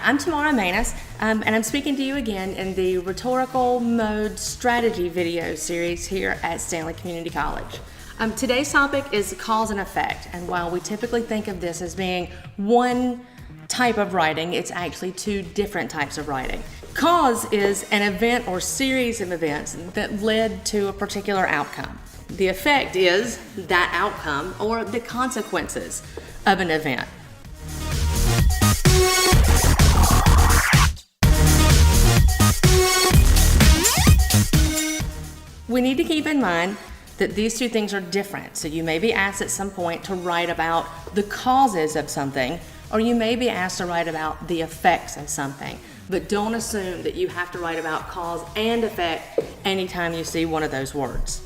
I'm Tamara Manus, and I'm speaking to you again in the Rhetorical Mode Strategy video series here at Stanley Community College. Today's topic is cause and effect, and while we typically think of this as being one type of writing, it's actually two different types of writing. Cause is an event or series of events that led to a particular outcome. The effect is that outcome or the consequences of an event. We need to keep in mind that these two things are different. So you may be asked at some point to write about the causes of something, or you may be asked to write about the effects of something. But don't assume that you have to write about cause and effect anytime you see one of those words.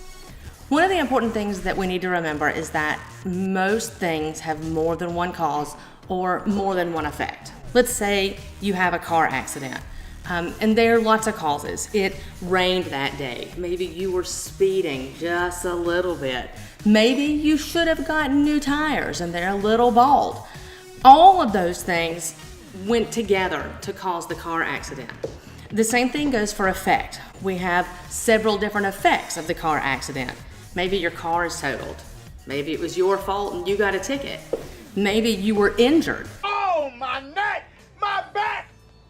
One of the important things that we need to remember is that most things have more than one cause or more than one effect. Let's say you have a car accident. And there are lots of causes. It rained that day. Maybe you were speeding just a little bit. Maybe you should have gotten new tires and they're a little bald. All of those things went together to cause the car accident. The same thing goes for effect. We have several different effects of the car accident. Maybe your car is totaled. Maybe it was your fault and you got a ticket. Maybe you were injured. Oh, my neck, my back.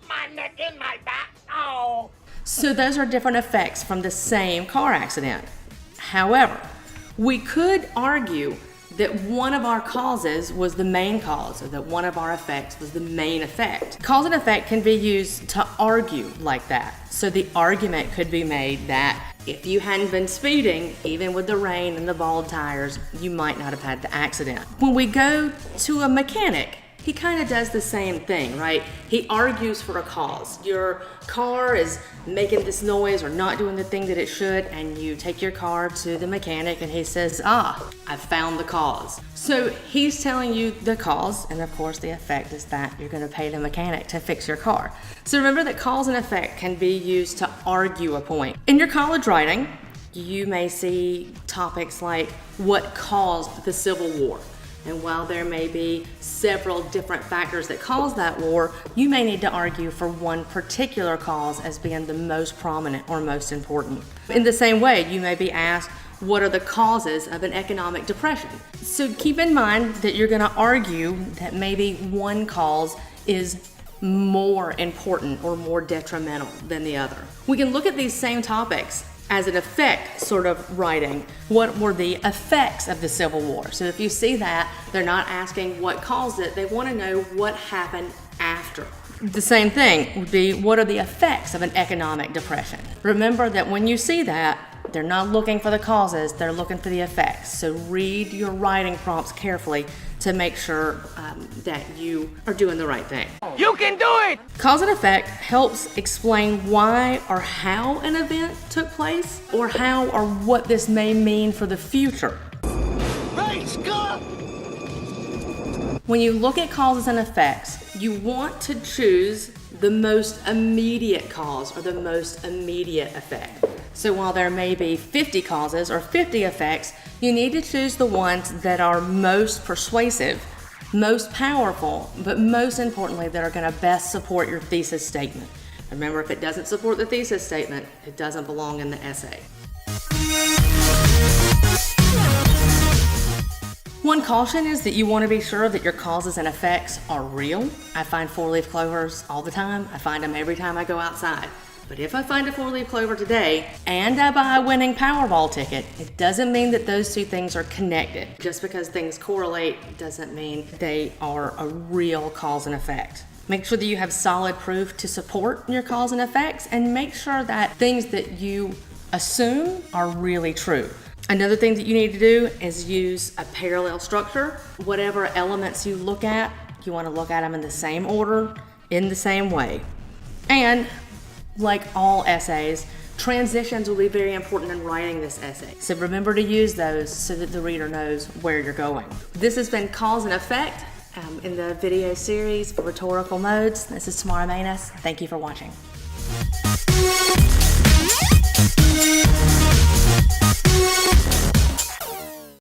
My neck and my back. Oh. So those are different effects from the same car accident. However, we could argue that one of our causes was the main cause, or that one of our effects was the main effect. Cause and effect can be used to argue like that. So the argument could be made that if you hadn't been speeding, even with the rain and the bald tires, you might not have had the accident. When we go to a mechanic, he kind of does the same thing, right? He argues for a cause. Your car is making this noise or not doing the thing that it should, and you take your car to the mechanic and he says, I found the cause. So he's telling you the cause, and of course the effect is that you're gonna pay the mechanic to fix your car. So remember that cause and effect can be used to argue a point. In your college writing, you may see topics like what caused the Civil War. And while there may be several different factors that cause that war, you may need to argue for one particular cause as being the most prominent or most important. In the same way, you may be asked, what are the causes of an economic depression? So keep in mind that you're going to argue that maybe one cause is more important or more detrimental than the other. We can look at these same topics as an effect sort of writing. What were the effects of the Civil War? So if you see that, they're not asking what caused it, they want to know what happened after. The same thing would be, what are the effects of an economic depression? Remember that when you see that, they're not looking for the causes, they're looking for the effects. So read your writing prompts carefully to make sure that you are doing the right thing. You can do it! Cause and effect helps explain why or how an event took place, or how or what this may mean for the future. Hey, Scott! When you look at causes and effects, you want to choose the most immediate cause or the most immediate effect. So while there may be 50 causes or 50 effects, you need to choose the ones that are most persuasive, most powerful, but most importantly, that are going to best support your thesis statement. Remember, if it doesn't support the thesis statement, it doesn't belong in the essay. One caution is that you want to be sure that your causes and effects are real. I find four-leaf clovers all the time. I find them every time I go outside. But if I find a four-leaf clover today and I buy a winning Powerball ticket, it doesn't mean that those two things are connected. Just because things correlate doesn't mean they are a real cause and effect. Make sure that you have solid proof to support your cause and effects, and make sure that things that you assume are really true. Another thing that you need to do is use a parallel structure. Whatever elements you look at, you want to look at them in the same order, in the same way. And like all essays, transitions will be very important in writing this essay. So remember to use those so that the reader knows where you're going. This has been Cause and Effect in the video series for Rhetorical Modes. This is Tamara Manus. Thank you for watching.